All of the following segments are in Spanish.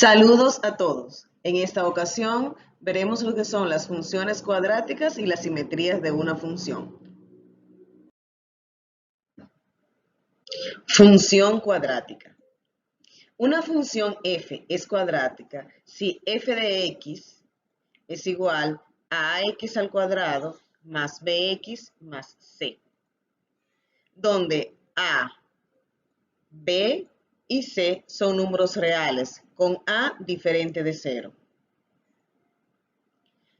Saludos a todos. En esta ocasión veremos lo que son las funciones cuadráticas y las simetrías de una función. Función cuadrática. Una función f es cuadrática si f de x es igual a ax al cuadrado más bx más c, donde a, b y c son números reales con a diferente de 0.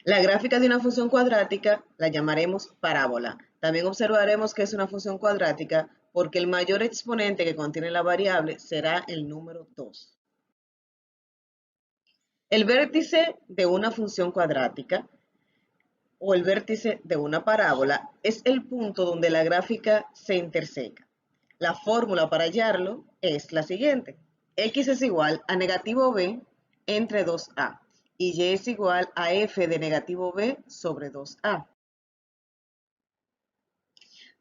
La gráfica de una función cuadrática la llamaremos parábola. También observaremos que es una función cuadrática porque el mayor exponente que contiene la variable será el número 2. El vértice de una función cuadrática o el vértice de una parábola es el punto donde la gráfica se interseca. La fórmula para hallarlo es la siguiente. X es igual a negativo b entre 2a. Y y es igual a f de negativo b sobre 2a.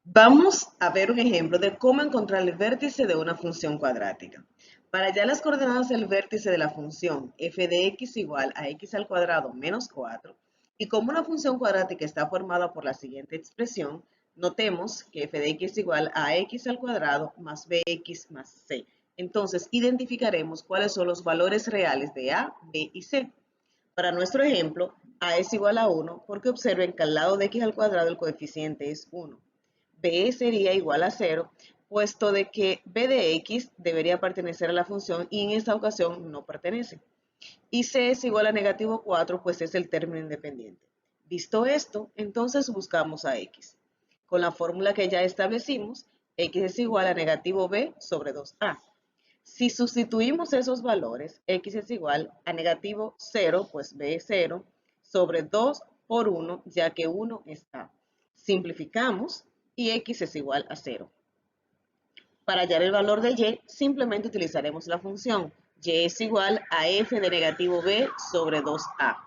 Vamos a ver un ejemplo de cómo encontrar el vértice de una función cuadrática. Para hallar las coordenadas del vértice de la función f de x igual a x al cuadrado menos 4, y como una función cuadrática está formada por la siguiente expresión, notemos que f de x es igual a x al cuadrado más bx más c. Entonces, identificaremos cuáles son los valores reales de a, b y c. Para nuestro ejemplo, a es igual a 1 porque observen que al lado de x al cuadrado el coeficiente es 1. B sería igual a 0, puesto de que b de x debería pertenecer a la función y en esta ocasión no pertenece. Y c es igual a negativo 4, pues es el término independiente. Visto esto, entonces buscamos a x. Con la fórmula que ya establecimos, x es igual a negativo b sobre 2a. Si sustituimos esos valores, x es igual a negativo 0, pues b es 0, sobre 2 por 1, ya que 1 es a. Simplificamos y x es igual a 0. Para hallar el valor de y, simplemente utilizaremos la función y es igual a f de negativo b sobre 2a.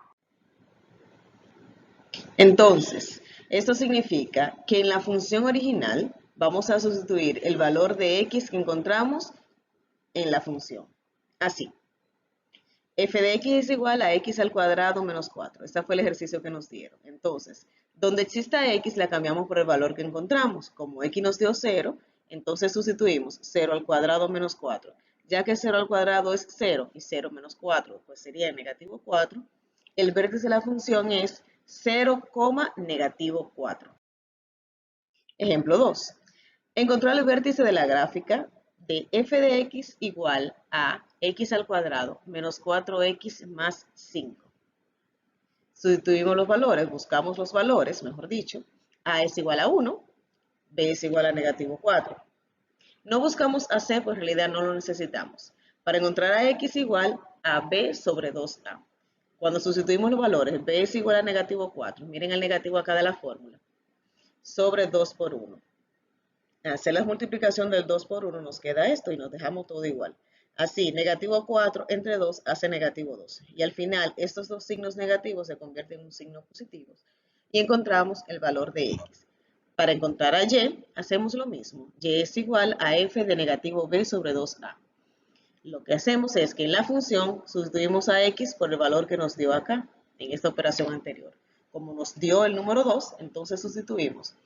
Entonces, esto significa que en la función original vamos a sustituir el valor de x que encontramos en la función. Así, f de x es igual a x al cuadrado menos 4. Este fue el ejercicio que nos dieron. Entonces, donde exista x la cambiamos por el valor que encontramos. Como x nos dio 0, entonces sustituimos 0 al cuadrado menos 4. Ya que 0 al cuadrado es 0 y 0 menos 4, pues sería negativo 4. El vértice de la función es 0, negativo 4. Ejemplo 2. Encontrar el vértice de la gráfica de f de x igual a x al cuadrado menos 4x más 5. Sustituimos los valores, buscamos los valores, mejor dicho. A es igual a 1, b es igual a negativo 4. No buscamos a c, pues en realidad no lo necesitamos. Para encontrar a x igual a b sobre 2a. Cuando sustituimos los valores, b es igual a negativo 4. Miren el negativo acá de la fórmula. Sobre 2 por 1. Hacer la multiplicación del 2 por 1 nos queda esto y nos dejamos todo igual. Así, negativo 4 entre 2 hace negativo 2. Y al final, estos dos signos negativos se convierten en un signo positivo. Y encontramos el valor de x. Para encontrar a y, hacemos lo mismo. Y es igual a f de negativo b sobre 2a. Lo que hacemos es que en la función sustituimos a x por el valor que nos dio acá, en esta operación anterior. Como nos dio el número 2, entonces sustituimos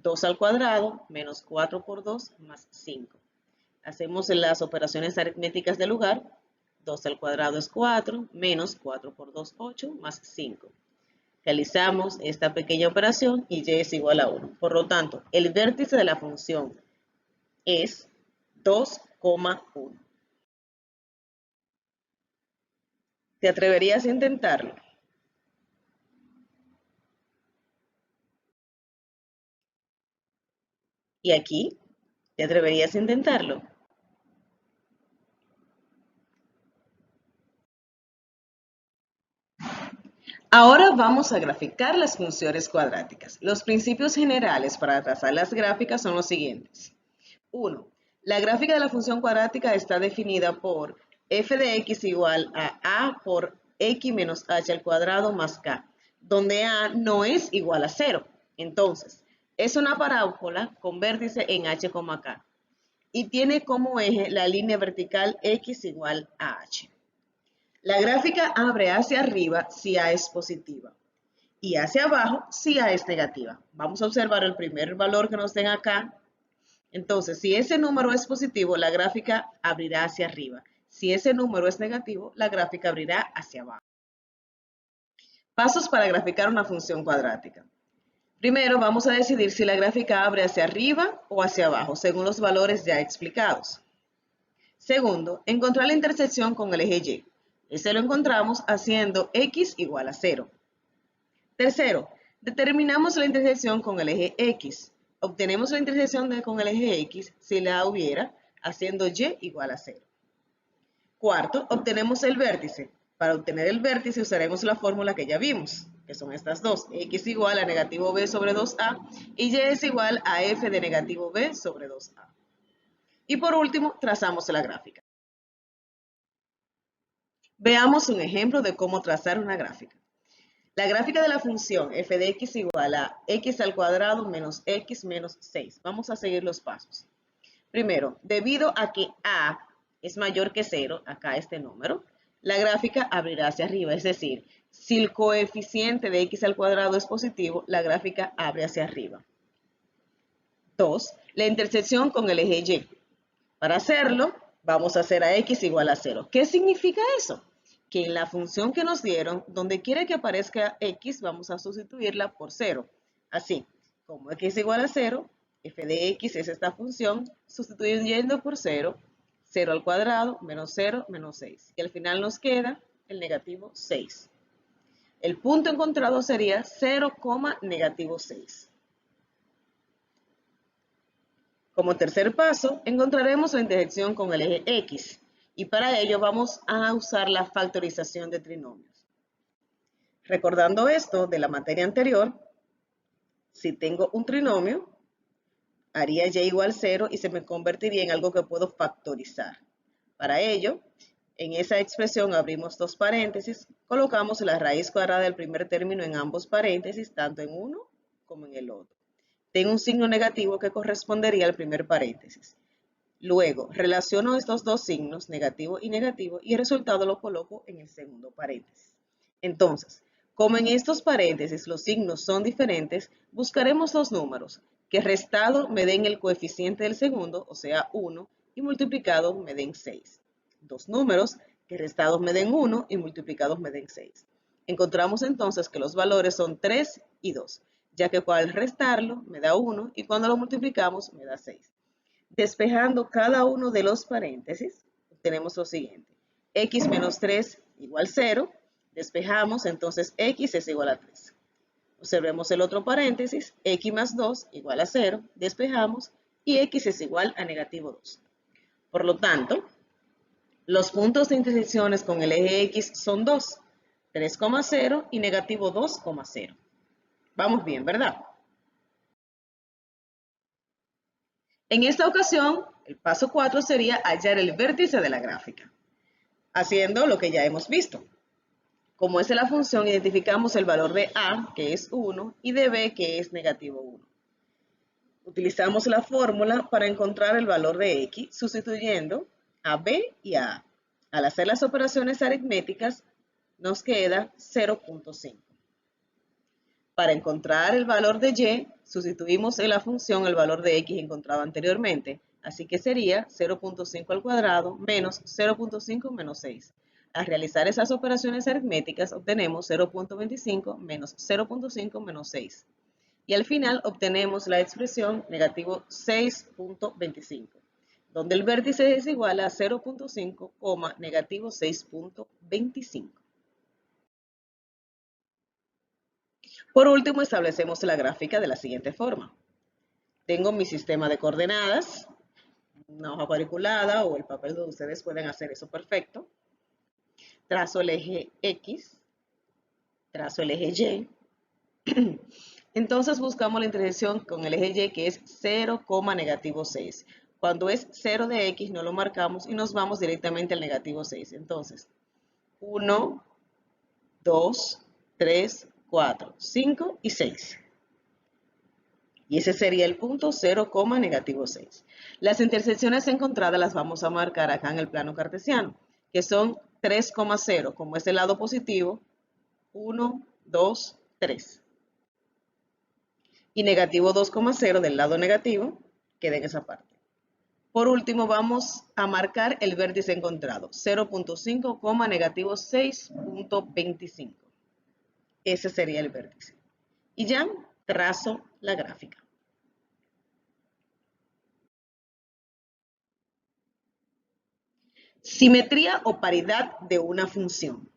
2 al cuadrado menos 4 por 2 más 5. Hacemos las operaciones aritméticas del lugar. 2 al cuadrado es 4, menos 4 por 2, 8, más 5. Realizamos esta pequeña operación y y es igual a 1. Por lo tanto, el vértice de la función es 2,1. ¿Te atreverías a intentarlo? ¿Y aquí? ¿Te atreverías a intentarlo? Ahora vamos a graficar las funciones cuadráticas. Los principios generales para trazar las gráficas son los siguientes. 1. La gráfica de la función cuadrática está definida por f de x igual a por x menos h al cuadrado más k, donde a no es igual a 0. Entonces, es una parábola con vértice en h, k y tiene como eje la línea vertical x igual a h. La gráfica abre hacia arriba si A es positiva y hacia abajo si A es negativa. Vamos a observar el primer valor que nos den acá. Entonces, si ese número es positivo, la gráfica abrirá hacia arriba. Si ese número es negativo, la gráfica abrirá hacia abajo. Pasos para graficar una función cuadrática. Primero, vamos a decidir si la gráfica abre hacia arriba o hacia abajo, según los valores ya explicados. Segundo, encontrar la intersección con el eje Y. Ese lo encontramos haciendo x igual a 0. Tercero, determinamos la intersección con el eje X. Obtenemos la intersección con el eje X si la hubiera, haciendo Y igual a 0. Cuarto, obtenemos el vértice. Para obtener el vértice usaremos la fórmula que ya vimos, que son estas dos. X igual a negativo b sobre 2a y Y es igual a f de negativo b sobre 2a. Y por último, trazamos la gráfica. Veamos un ejemplo de cómo trazar una gráfica. La gráfica de la función f de x igual a x al cuadrado menos x menos 6. Vamos a seguir los pasos. Primero, debido a que a es mayor que 0, acá este número, la gráfica abrirá hacia arriba. Es decir, si el coeficiente de x al cuadrado es positivo, la gráfica abre hacia arriba. 2. La intersección con el eje Y. Para hacerlo, vamos a hacer a x igual a 0. ¿Qué significa eso? Que en la función que nos dieron, donde quiera que aparezca x, vamos a sustituirla por 0. Así, como x igual a 0, f de x es esta función, sustituyendo por 0, 0 al cuadrado menos 0 menos 6. Y al final nos queda el negativo 6. El punto encontrado sería 0, negativo 6. Como tercer paso, encontraremos la intersección con el eje X y para ello vamos a usar la factorización de trinomios. Recordando esto de la materia anterior, si tengo un trinomio, haría y igual 0 y se me convertiría en algo que puedo factorizar. Para ello, en esa expresión abrimos dos paréntesis, colocamos la raíz cuadrada del primer término en ambos paréntesis, tanto en uno como en el otro. Tengo un signo negativo que correspondería al primer paréntesis. Luego, relaciono estos dos signos, negativo, y el resultado lo coloco en el segundo paréntesis. Entonces, como en estos paréntesis los signos son diferentes, buscaremos dos números, que restado me den el coeficiente del segundo, o sea 1, y multiplicado me den 6. Dos números, que restados me den 1 y multiplicados me den 6. Encontramos entonces que los valores son 3 y 2. Ya que al restarlo me da 1 y cuando lo multiplicamos me da 6. Despejando cada uno de los paréntesis, obtenemos lo siguiente. X menos 3 igual 0. Despejamos, entonces x es igual a 3. Observemos el otro paréntesis. X más 2 igual a 0. Despejamos y x es igual a negativo 2. Por lo tanto, los puntos de intersecciones con el eje X son 2. 3,0 y negativo 2,0. Vamos bien, ¿verdad? En esta ocasión, el paso 4 sería hallar el vértice de la gráfica, haciendo lo que ya hemos visto. Como es la función, identificamos el valor de A, que es 1, y de B, que es negativo 1. Utilizamos la fórmula para encontrar el valor de X, sustituyendo a B y a A. Al hacer las operaciones aritméticas, nos queda 0,5. Para encontrar el valor de Y, sustituimos en la función el valor de X encontrado anteriormente, así que sería 0,5 al cuadrado menos 0,5 menos 6. Al realizar esas operaciones aritméticas obtenemos 0,25 menos 0,5 menos 6. Y al final obtenemos la expresión negativo 6,25, donde el vértice es igual a 0,5, negativo 6,25. Por último, establecemos la gráfica de la siguiente forma. Tengo mi sistema de coordenadas, una hoja cuadriculada o el papel donde ustedes pueden hacer eso perfecto. Trazo el eje X, trazo el eje Y. Entonces buscamos la intersección con el eje Y que es 0, negativo 6. Cuando es 0 de X no lo marcamos y nos vamos directamente al negativo 6. Entonces, 1, 2, 3, 4, 5 y 6. Y ese sería el punto 0, negativo 6. Las intersecciones encontradas las vamos a marcar acá en el plano cartesiano, que son 3,0, como es el lado positivo, 1, 2, 3. Y negativo 2,0 del lado negativo, queda en esa parte. Por último, vamos a marcar el vértice encontrado, 0.5, negativo 6.25. Ese sería el vértice. Y ya trazo la gráfica. Simetría o paridad de una función.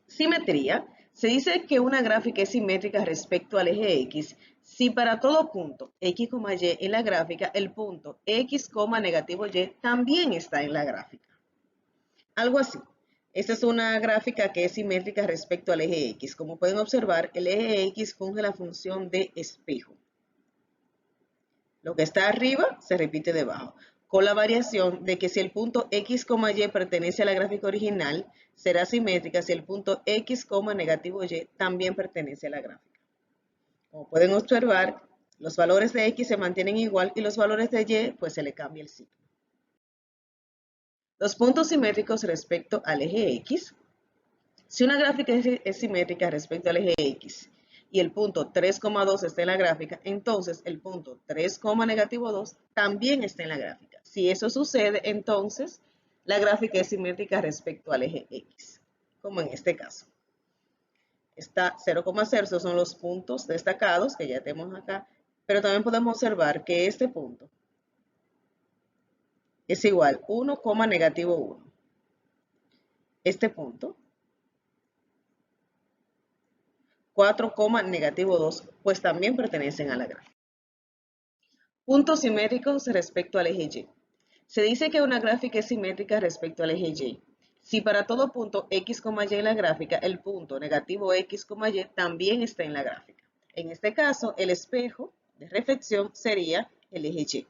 Simetría. Se dice que una gráfica es simétrica respecto al eje X si para todo punto X, Y en la gráfica, el punto X, negativo Y también está en la gráfica. Algo así. Esta es una gráfica que es simétrica respecto al eje X. Como pueden observar, el eje X funge la función de espejo. Lo que está arriba se repite debajo, con la variación de que si el punto X, Y pertenece a la gráfica original, será simétrica si el punto X, negativo Y también pertenece a la gráfica. Como pueden observar, los valores de X se mantienen igual y los valores de Y pues se le cambia el signo. Los puntos simétricos respecto al eje X. Si una gráfica es simétrica respecto al eje X y el punto 3,2 está en la gráfica, entonces el punto 3, negativo 2 también está en la gráfica. Si eso sucede, entonces la gráfica es simétrica respecto al eje X, como en este caso. Está 0,0, esos son los puntos destacados que ya tenemos acá, pero también podemos observar que este punto es igual 1, negativo 1. Este punto 4, negativo 2, pues también pertenecen a la gráfica. Puntos simétricos respecto al eje Y. Se dice que una gráfica es simétrica respecto al eje Y si para todo punto X, Y en la gráfica, el punto negativo X, Y también está en la gráfica. En este caso, el espejo de reflexión sería el eje Y.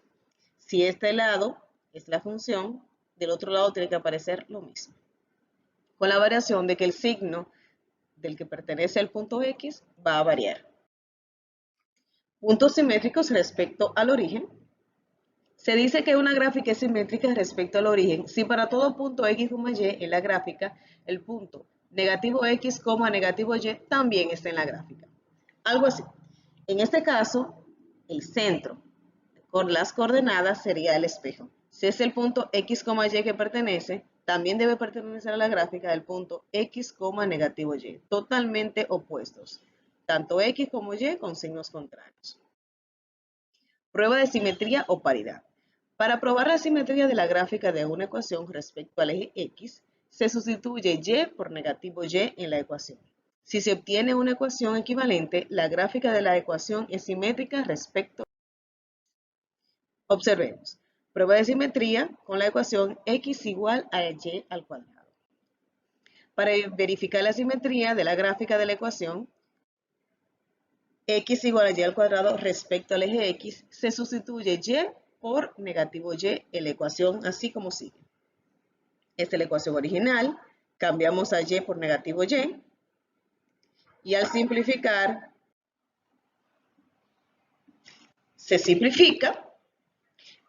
Si este lado es la función, del otro lado tiene que aparecer lo mismo, con la variación de que el signo del que pertenece al punto X va a variar. Puntos simétricos respecto al origen. Se dice que una gráfica es simétrica respecto al origen si para todo punto X, Y en la gráfica, el punto negativo X, negativo Y también está en la gráfica. Algo así. En este caso, el centro con las coordenadas sería el espejo. Si es el punto X, Y que pertenece, también debe pertenecer a la gráfica del punto X, negativo Y, totalmente opuestos, tanto X como Y con signos contrarios. Prueba de simetría o paridad. Para probar la simetría de la gráfica de una ecuación respecto al eje X, se sustituye Y por negativo Y en la ecuación. Si se obtiene una ecuación equivalente, la gráfica de la ecuación es simétrica respecto. Observemos. Prueba de simetría con la ecuación X igual a Y al cuadrado. Para verificar la simetría de la gráfica de la ecuación X igual a Y al cuadrado respecto al eje X, se sustituye Y por negativo Y en la ecuación así como sigue. Esta es la ecuación original, cambiamos a Y por negativo Y y al simplificar se simplifica.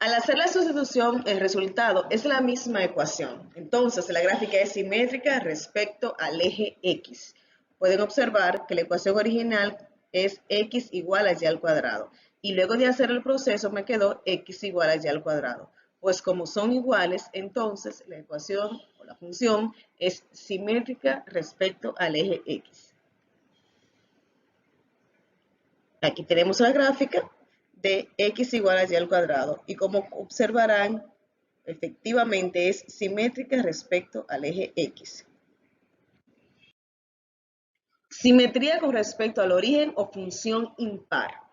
Al hacer la sustitución, el resultado es la misma ecuación. Entonces, la gráfica es simétrica respecto al eje X. Pueden observar que la ecuación original es X igual a Y al cuadrado. Y luego de hacer el proceso me quedó X igual a Y al cuadrado. Pues como son iguales, entonces la ecuación o la función es simétrica respecto al eje X. Aquí tenemos la gráfica de X igual a Y al cuadrado y como observarán, efectivamente es simétrica respecto al eje X. Simetría con respecto al origen o función impar.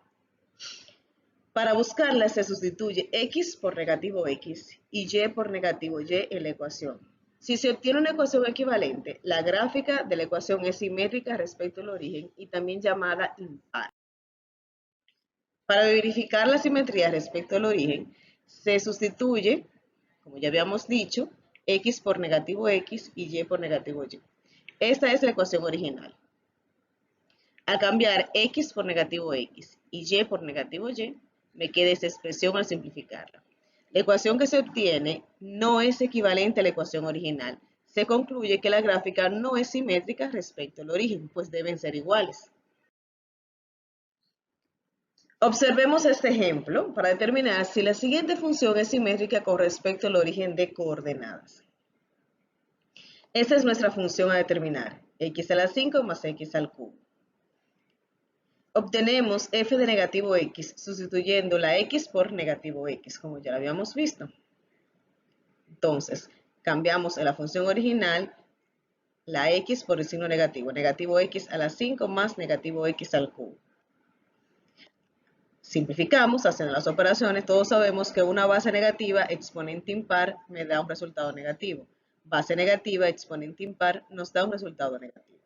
Para buscarla se sustituye X por negativo X y Y por negativo Y en la ecuación. Si se obtiene una ecuación equivalente, la gráfica de la ecuación es simétrica respecto al origen y también llamada impar. Para verificar la simetría respecto al origen, se sustituye, como ya habíamos dicho, X por negativo X y Y por negativo Y. Esta es la ecuación original. Al cambiar X por negativo X y Y por negativo Y, me queda esta expresión al simplificarla. La ecuación que se obtiene no es equivalente a la ecuación original. se concluye que la gráfica no es simétrica respecto al origen, pues deben ser iguales. Observemos este ejemplo para determinar si la siguiente función es simétrica con respecto al origen de coordenadas. Esta es nuestra función a determinar, x a la 5 más x al cubo. Obtenemos f de negativo x sustituyendo la x por negativo x, como ya lo habíamos visto. Entonces, cambiamos en la función original la x por el signo negativo, negativo x a la 5 más negativo x al cubo. Simplificamos haciendo las operaciones. Todos sabemos que una base negativa exponente impar me da un resultado negativo. Base negativa exponente impar nos da un resultado negativo.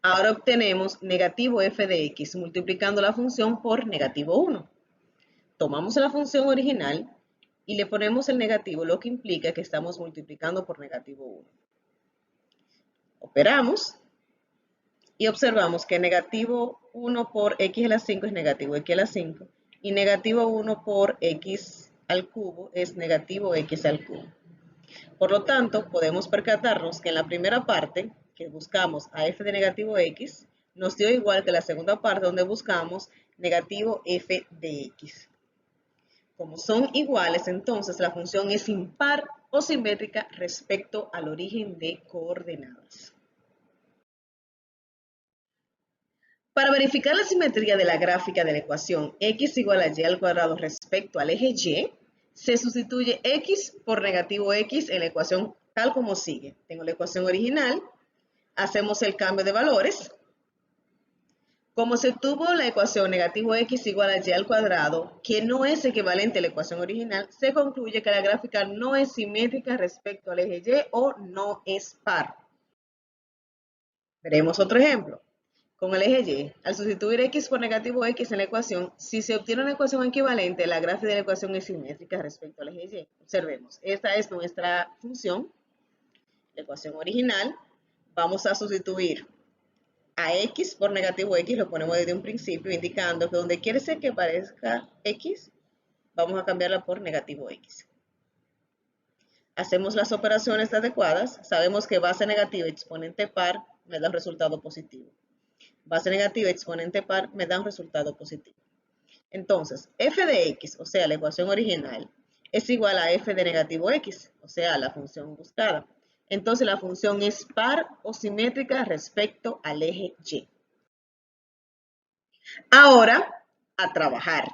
Ahora obtenemos negativo f de x multiplicando la función por negativo 1. Tomamos la función original y le ponemos el negativo, lo que implica que estamos multiplicando por negativo 1. Operamos y observamos que negativo 1 por x a la 5 es negativo x a la 5 y negativo 1 por x al cubo es negativo x al cubo. Por lo tanto, podemos percatarnos que en la primera parte, que buscamos a f de negativo x, nos dio igual que la segunda parte donde buscamos negativo f de x. Como son iguales, entonces la función es impar o simétrica respecto al origen de coordenadas. Para verificar la simetría de la gráfica de la ecuación x igual a y al cuadrado respecto al eje y, se sustituye x por negativo x en la ecuación tal como sigue. Tengo la ecuación original, hacemos el cambio de valores. Como se obtuvo la ecuación negativo x igual a y al cuadrado, que no es equivalente a la ecuación original, se concluye que la gráfica no es simétrica respecto al eje y o no es par. Veremos otro ejemplo. Con el eje y, al sustituir x por negativo x en la ecuación, si se obtiene una ecuación equivalente, la gráfica de la ecuación es simétrica respecto al eje y. Observemos, esta es nuestra función, la ecuación original. Vamos a sustituir a x por negativo x, lo ponemos desde un principio, indicando que donde quiere ser que aparezca x, vamos a cambiarla por negativo x. Hacemos las operaciones adecuadas, sabemos que base negativa exponente par me da un resultado positivo. Base negativa exponente par me da un resultado positivo. Entonces, f de x, o sea, la ecuación original, es igual a f de negativo x, o sea, la función buscada. Entonces, la función es par o simétrica respecto al eje y. Ahora, a trabajar.